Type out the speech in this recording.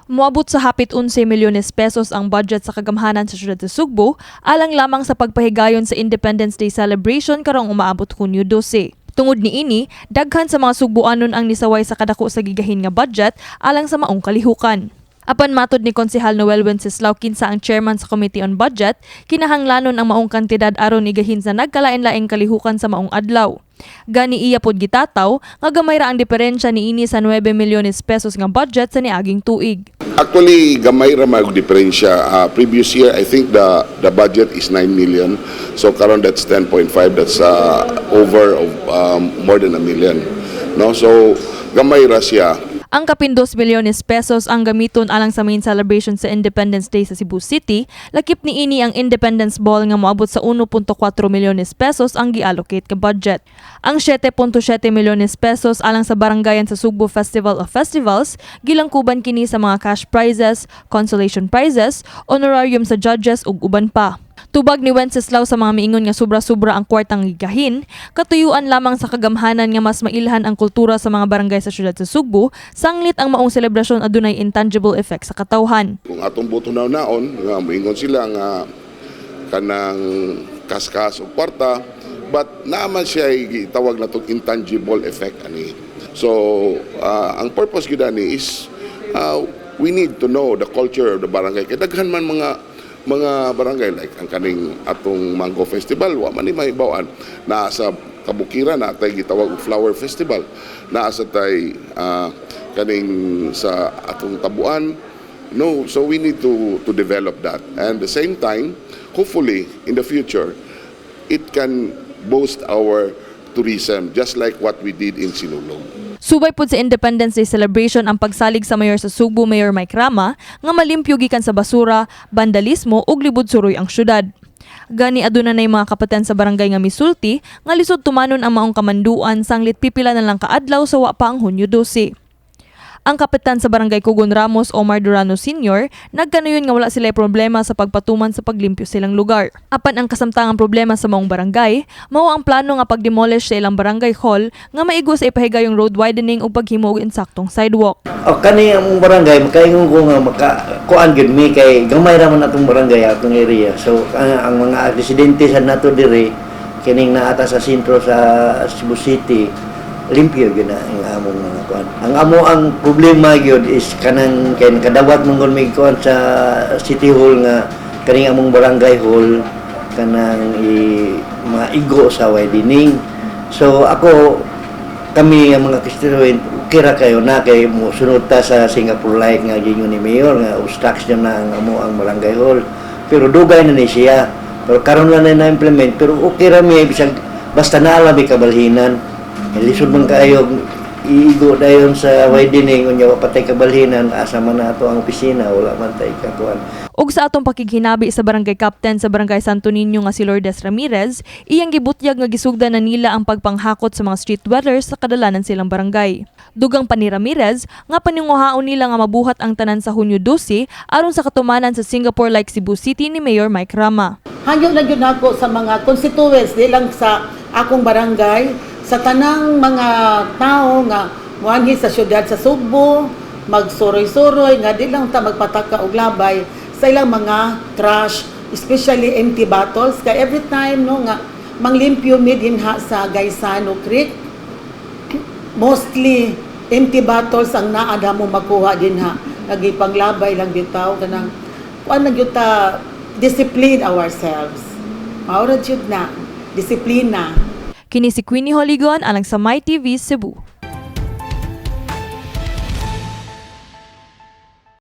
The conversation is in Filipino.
Moabot sa hapit 11 milyones pesos ang budget sa kagamhanan sa siyudad sa Sugbo, alang lamang sa pagpahigayon sa Independence Day celebration karong umaabot Hunyo 12. Tungod niini, daghan sa mga Sugboanon ang nisaway sa kadako sa gigahin nga budget alang sa maong kalihukan. Apan matod ni Konsehal Noel Wenceslao kinsa ang chairman sa Committee on Budget, kinahanglanon ang maong kantidad aron igahin sa nagkalain-laing kalihukan sa maong adlaw. Gani iya pod gitataw nga gamay ra ang diferensya niini sa 9 milyones pesos nga budget sa niaging tuig. Actually, gamay ra mag diferensya. Previous year, I think the budget is 9 million. So karon that's 10.5. That's over of more than a million. No, so gamay ra siya. Ang kapin 2 milyones pesos ang gamiton alang sa main celebration sa Independence Day sa Cebu City, lakip niini ang Independence Ball nga moabot sa 1.4 milyones pesos ang gi-allocate ka budget. Ang 7.7 milyones pesos alang sa barangayan sa Sugbo Festival of Festivals, gilangkuban kini sa mga cash prizes, consolation prizes, honorarium sa judges ug uban pa. Tubag ni Wenceslao sa mga miingon nga sobra-sobra ang kwartang gigahin, katuyuan lamang sa kagamhanan nga mas mailhan ang kultura sa mga barangay sa siyudad sa Sugbo, sanglit ang maong selebrasyon adunay intangible effect sa katawhan. Kung atong buto naon, nga moingon sila nga kanang kaskas o kwarta, but naaman siya gitawag na itong intangible effect ani. So, ang purpose gyud ani is we need to know the culture of the barangay. Kaya daghan man mga barangay like ang kaning atong Mango Festival, wa man ni mahibawan na sa kabukiran na tay gitawag og Flower Festival, na sa tay kaning sa atong tabuan. No, so we need to develop that, and at the same time, hopefully in the future it can boost our tourism just like what we did in Sinulog. Subay pod sa Independence Day celebration ang pagsalig sa mayor sa Sugbo, Mayor Mike Rama, nga malimpyo gikan sa basura, vandalismo ug libod suroy ang syudad. Gani aduna nay mga kapatan sa barangay nga misulti nga lisod tumanon ang maong kamanduan sanglit pipila na lang kaadlaw sa wa pa ang Hunyo 12. Ang kapitan sa barangay Kugon Ramos, Omar Durano Sr., nagkanayon nga wala sila problema sa pagpatuman sa paglimpyo silang lugar. Apan ang kasamtangang problema sa maong barangay, mao ang plano nga pagdemolish sa ilang barangay hall nga maigo sa ipahigayong road widening ug paghimo og insaktong sidewalk. O kani ang barangay makaingon ko nga makakuan gyud mi kay gamay ra man atong barangay atong area. So ang mga residente sa nato dire kining naata sa sentro sa Cebu City, limpyo gyud na ang among mga kuan. Ang problema gyud is kanang kadawat mong may kuan sa City Hall nga kaning among barangay hall kanang maigo sa widening. So kami ang mga constituent kira kayo na kay mo sunod ta sa Singapore like nga gingon ni Mayor nga obstruction na ang barangay hall. Pero dugay na ni siya. Pero karon lang na implement pero okay ra mi bisag basta naala mi kabalhinan. Lisod man kayo iigo dayon sa widening unya patay kabalhinan asa man nato ang opisina wala man tay kakuan. Ug sa atong pakighinabi sa barangay captain sa barangay Santo Niño nga si Lourdes Ramirez, iyang gibutyag nga gisugdan na nila ang pagpanghakot sa mga street dwellers sa kadalanan silang barangay. Dugang pa ni Ramirez nga paninguhaon nila nga mabuhat ang tanan sa Hunyo 12 aron sa katumanan sa Singapore like Cebu City ni Mayor Mike Rama. Hangyo na gyud nako sa mga constituents di lang sa akong barangay, sa tanang mga tao nga muanhi sa syudad sa Sugbo, magsuroy-suroy nga di lang ta magpataka og labay sa ilang mga trash, especially empty bottles kay every time no nga manglimpyo mi dinha sa Gaisano Creek, mostly empty bottles ang naada mo makuha dinha. Nagipanglabay lang bitaw kanang kuan na gyud ta discipline ourselves. Maura jud na disiplina. Kini si Queenie Holigon alang sa My TV Cebu.